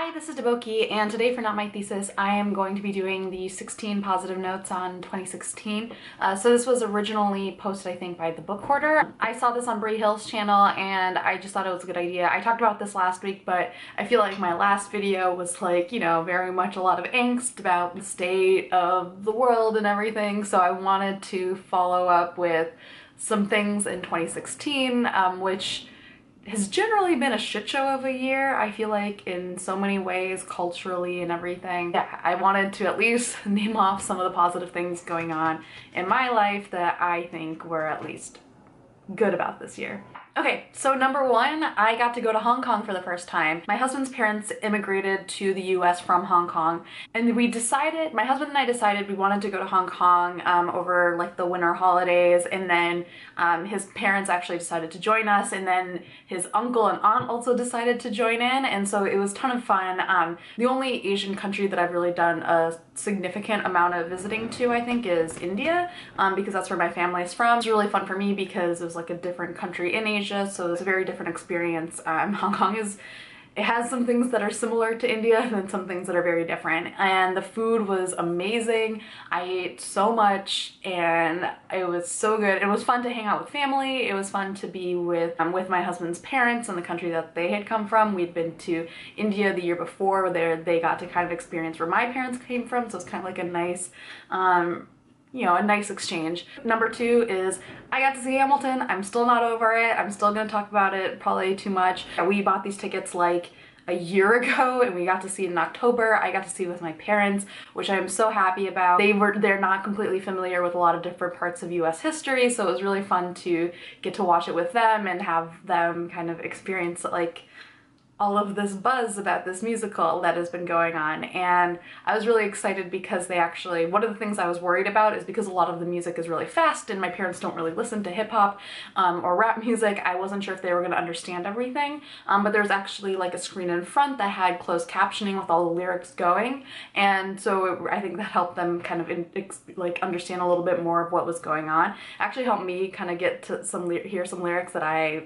Hi, this is Deboki, and today for Not My Thesis, I am going to be doing the 16 positive notes on 2016. So this was originally posted, I think, by The Book Hoarder. I saw this on Brie Hill's channel, and I just thought it was a good idea. I talked about this last week, but I feel like my last video was like, you know, very much a lot of angst about the state of the world and everything, so I wanted to follow up with some things in 2016, which has generally been a shit show of a year, I feel like, in so many ways, culturally and everything. Yeah, I wanted to at least name off some of the positive things going on in my life that I think were at least good about this year. Okay, so number one, I got to go to Hong Kong for the first time. My husband's parents immigrated to the US from Hong Kong, and my husband and I decided we wanted to go to Hong Kong over like the winter holidays, and then his parents actually decided to join us, and then his uncle and aunt also decided to join in, and so it was a ton of fun. The only Asian country that I've really done a significant amount of visiting to, I think, is India, because that's where my family is from. It was really fun for me because it was like a different country in Asia, so it was a very different experience. Hong Kong it has some things that are similar to India and then some things that are very different, and the food was amazing. I ate so much and it was so good. It was fun to hang out with family. It was fun to be with my husband's parents in the country that they had come from. We'd been to India the year before where they got to kind of experience where my parents came from, so it's kind of like a nice you know, a nice exchange. Number two is I got to see Hamilton. I'm still not over it. I'm still gonna talk about it probably too much. We bought these tickets like a year ago and we got to see it in October. I got to see it with my parents, which I'm so happy about. They're not completely familiar with a lot of different parts of US history, so it was really fun to get to watch it with them and have them kind of experience like all of this buzz about this musical that has been going on. And I was really excited because one of the things I was worried about is because a lot of the music is really fast and my parents don't really listen to hip-hop or rap music, I wasn't sure if they were going to understand everything, but there's actually like a screen in front that had closed captioning with all the lyrics going, and so I think that helped them kind of like understand a little bit more of what was going on. It actually helped me kind of get to hear some lyrics that I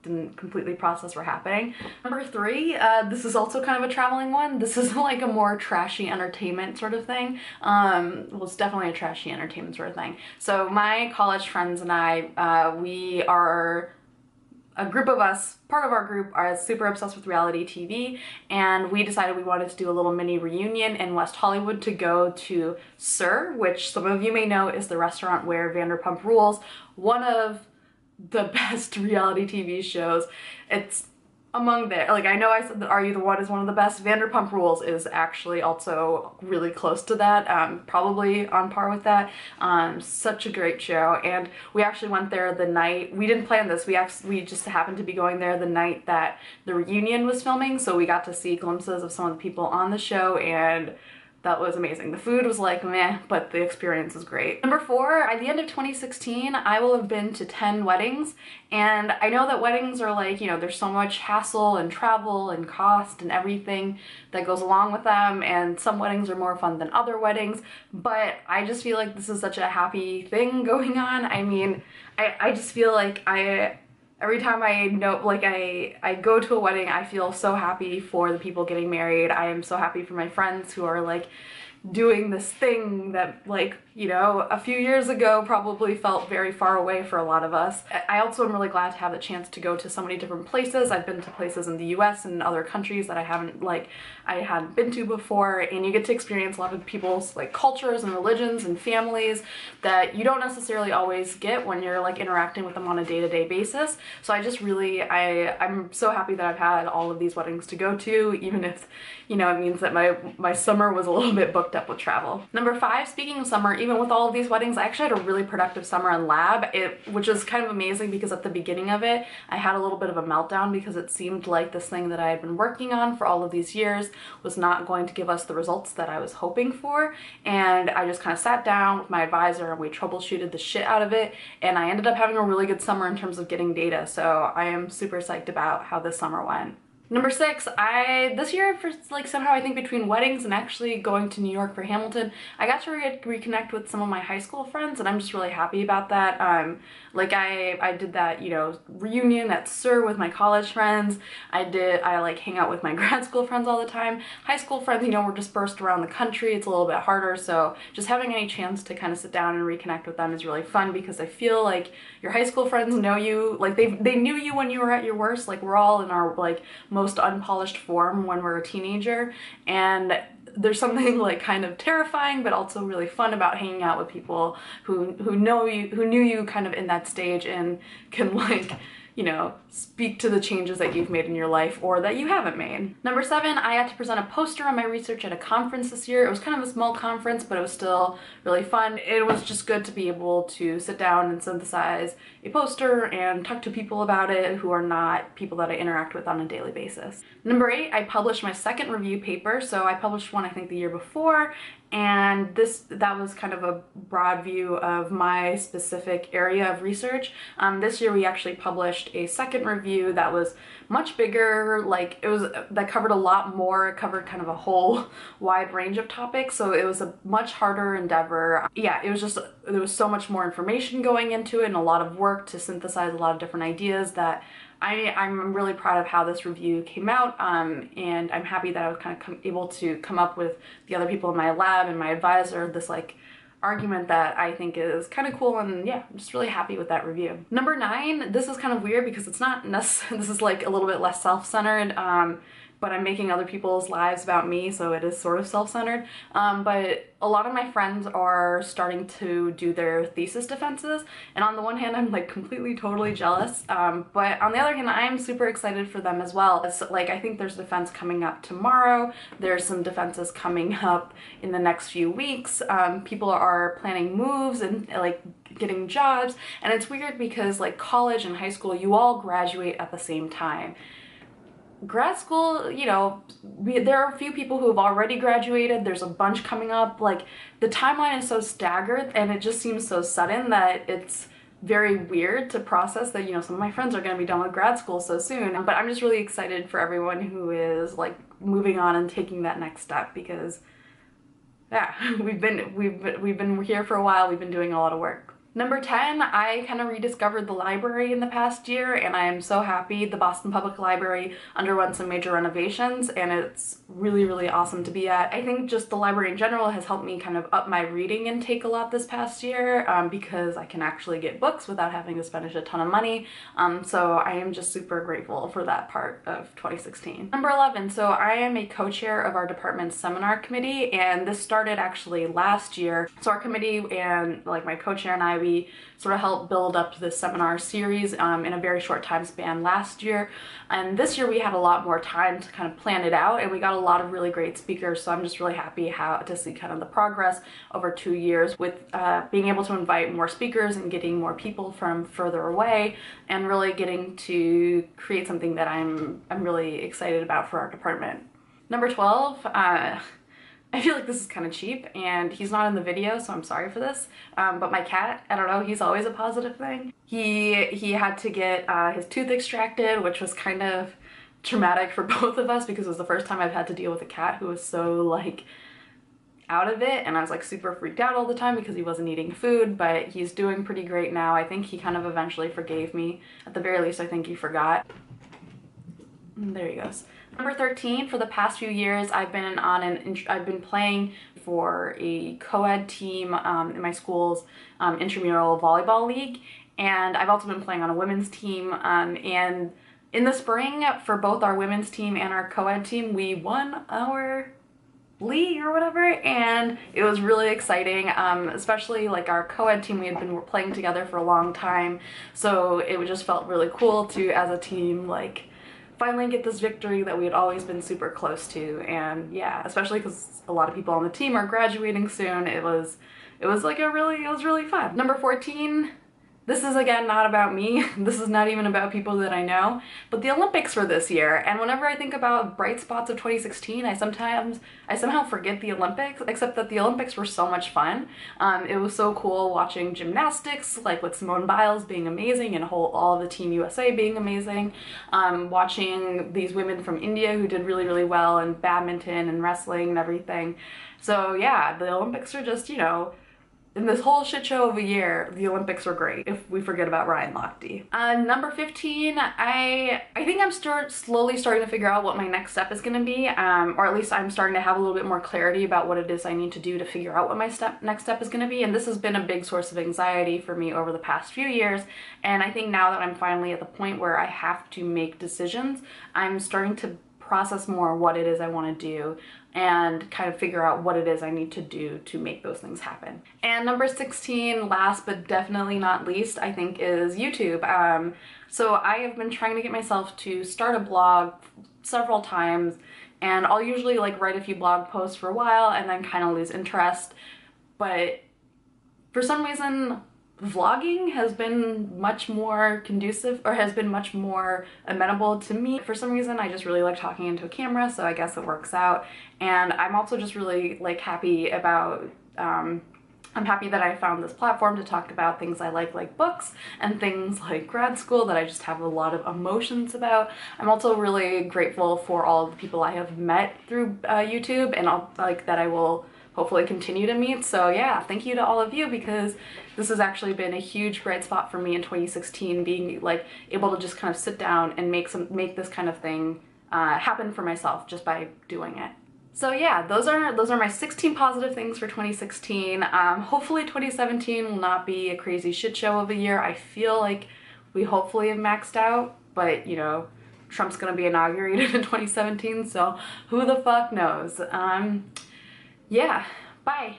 didn't completely process were happening. Number three, this is also kind of a traveling one. This is like a more trashy entertainment sort of thing. Well, it's definitely a trashy entertainment sort of thing. So my college friends and I, we are a group of us, part of our group are super obsessed with reality TV, and we decided we wanted to do a little mini reunion in West Hollywood to go to Sir, which some of you may know is the restaurant where Vanderpump Rules, one of the best reality TV shows. It's among there. Like, I know I said that Are You the One is one of the best. Vanderpump Rules is actually also really close to that, probably on par with that. Such a great show, and we actually went there the night, we didn't plan this, we just happened to be going there the night that the reunion was filming, so we got to see glimpses of some of the people on the show, and that was amazing. The food was like meh, but the experience was great. Number four, at the end of 2016, I will have been to 10 weddings, and I know that weddings are like, you know, there's so much hassle and travel and cost and everything that goes along with them, and some weddings are more fun than other weddings, but I just feel like this is such a happy thing going on. I mean, I just feel like every time I go to a wedding, I feel so happy for the people getting married. I am so happy for my friends who are like doing this thing that, like, you know, a few years ago probably felt very far away for a lot of us. I also am really glad to have the chance to go to so many different places. I've been to places in the US and other countries that I hadn't been to before, and you get to experience a lot of people's like cultures and religions and families that you don't necessarily always get when you're like interacting with them on a day-to-day basis. So I just really, I'm so happy that I've had all of these weddings to go to, even if, you know, it means that my summer was a little bit booked up with travel. Number five, speaking of summer, even with all of these weddings, I actually had a really productive summer in lab, which is kind of amazing because at the beginning of it, I had a little bit of a meltdown because it seemed like this thing that I had been working on for all of these years was not going to give us the results that I was hoping for, and I just kind of sat down with my advisor and we troubleshooted the shit out of it, and I ended up having a really good summer in terms of getting data, so I am super psyched about how this summer went. Number 6, this year, for like somehow I think between weddings and actually going to New York for Hamilton, I got to reconnect with some of my high school friends, and I'm just really happy about that. Like I did that, you know, reunion at SUR with my college friends. I like hang out with my grad school friends all the time. High school friends, you know, we're dispersed around the country. It's a little bit harder, so just having any chance to kind of sit down and reconnect with them is really fun, because I feel like your high school friends know you, like they knew you when you were at your worst. Like we're all in our like most unpolished form when we're a teenager, and there's something like kind of terrifying but also really fun about hanging out with people who know you, who knew you kind of in that stage, and can like, you know, speak to the changes that you've made in your life or that you haven't made. Number 7, I got to present a poster on my research at a conference this year. It was kind of a small conference, but it was still really fun. It was just good to be able to sit down and synthesize a poster and talk to people about it who are not people that I interact with on a daily basis. Number 8, I published my second review paper. So I published one I think the year before, and that was kind of a broad view of my specific area of research. This year we actually published a second review that was much bigger, like that covered a lot more. It covered kind of a whole wide range of topics, so it was a much harder endeavor. Yeah, it was just, there was so much more information going into it and a lot of work to synthesize a lot of different ideas that I'm really proud of how this review came out, and I'm happy that I was kind of able to come up with the other people in my lab and my advisor this like argument that I think is kind of cool, and yeah, I'm just really happy with that review. Number 9, this is kind of weird because it's not necessarily, this is like a little bit less self-centered, but I'm making other people's lives about me, so it is sort of self-centered. But a lot of my friends are starting to do their thesis defenses, and on the one hand I'm like completely totally jealous, but on the other hand I'm super excited for them as well. It's like, I think there's a defense coming up tomorrow, there's some defenses coming up in the next few weeks. People are planning moves and like getting jobs, and it's weird because like college and high school, you all graduate at the same time. Grad school, you know, there are a few people who have already graduated, there's a bunch coming up. Like the timeline is so staggered and it just seems so sudden that it's very weird to process that, you know, some of my friends are going to be done with grad school so soon. But I'm just really excited for everyone who is like moving on and taking that next step, because yeah, we've been here for a while, we've been doing a lot of work. Number 10, I kind of rediscovered the library in the past year, and I am so happy. The Boston Public Library underwent some major renovations, and it's really, really awesome to be at. I think just the library in general has helped me kind of up my reading intake a lot this past year, because I can actually get books without having to spend a ton of money. So I am just super grateful for that part of 2016. Number 11, so I am a co-chair of our department's seminar committee, and this started actually last year. So our committee and like my co-chair and I, we sort of helped build up this seminar series in a very short time span last year, and this year we had a lot more time to kind of plan it out, and we got a lot of really great speakers. So I'm just really happy to see kind of the progress over 2 years with being able to invite more speakers and getting more people from further away, and really getting to create something that I'm really excited about for our department. Number 12, I feel like this is kind of cheap, and he's not in the video, so I'm sorry for this, but my cat, I don't know, he's always a positive thing. He had to get his tooth extracted, which was kind of traumatic for both of us because it was the first time I've had to deal with a cat who was so like out of it, and I was like super freaked out all the time because he wasn't eating food, but he's doing pretty great now. I think he kind of eventually forgave me. At the very least, I think he forgot. There he goes. Number 13, for the past few years, I've been playing for a co-ed team in my school's intramural volleyball league, and I've also been playing on a women's team, and in the spring for both our women's team and our co-ed team, we won our league or whatever, and it was really exciting, especially like our co-ed team, we had been playing together for a long time, so it just felt really cool to, as a team, like finally get this victory that we had always been super close to. And yeah, especially because a lot of people on the team are graduating soon, it was really fun. Number 14, This is again not about me. This is not even about people that I know, but the Olympics were this year. And whenever I think about bright spots of 2016, I somehow forget the Olympics, except that the Olympics were so much fun. It was so cool watching gymnastics, like with Simone Biles being amazing and all of the Team USA being amazing. Watching these women from India who did really, really well in badminton and wrestling and everything. So yeah, the Olympics are just, you know, in this whole shit show of a year, the Olympics were great, if we forget about Ryan Lochte. Number 15, I think I'm slowly starting to figure out what my next step is going to be, or at least I'm starting to have a little bit more clarity about what it is I need to do to figure out what my next step is going to be, and this has been a big source of anxiety for me over the past few years, and I think now that I'm finally at the point where I have to make decisions, I'm starting to process more what it is I want to do and kind of figure out what it is I need to do to make those things happen. And number 16, last but definitely not least, I think is YouTube. So I have been trying to get myself to start a blog several times, and I'll usually like write a few blog posts for a while and then kind of lose interest. But for some reason, vlogging has been much more conducive, or has been much more amenable to me. For some reason, I just really like talking into a camera, so I guess it works out. And I'm also just really like happy about, I'm happy that I found this platform to talk about things I like books, and things like grad school that I just have a lot of emotions about. I'm also really grateful for all the people I have met through YouTube, and that I will hopefully continue to meet. So yeah, thank you to all of you, because this has actually been a huge bright spot for me in 2016, being like able to just kind of sit down and make this kind of thing happen for myself just by doing it. So yeah, those are my 16 positive things for 2016. Hopefully 2017 will not be a crazy shit show of a year. I feel like we hopefully have maxed out, but you know, Trump's gonna be inaugurated in 2017, so who the fuck knows. Yeah, bye.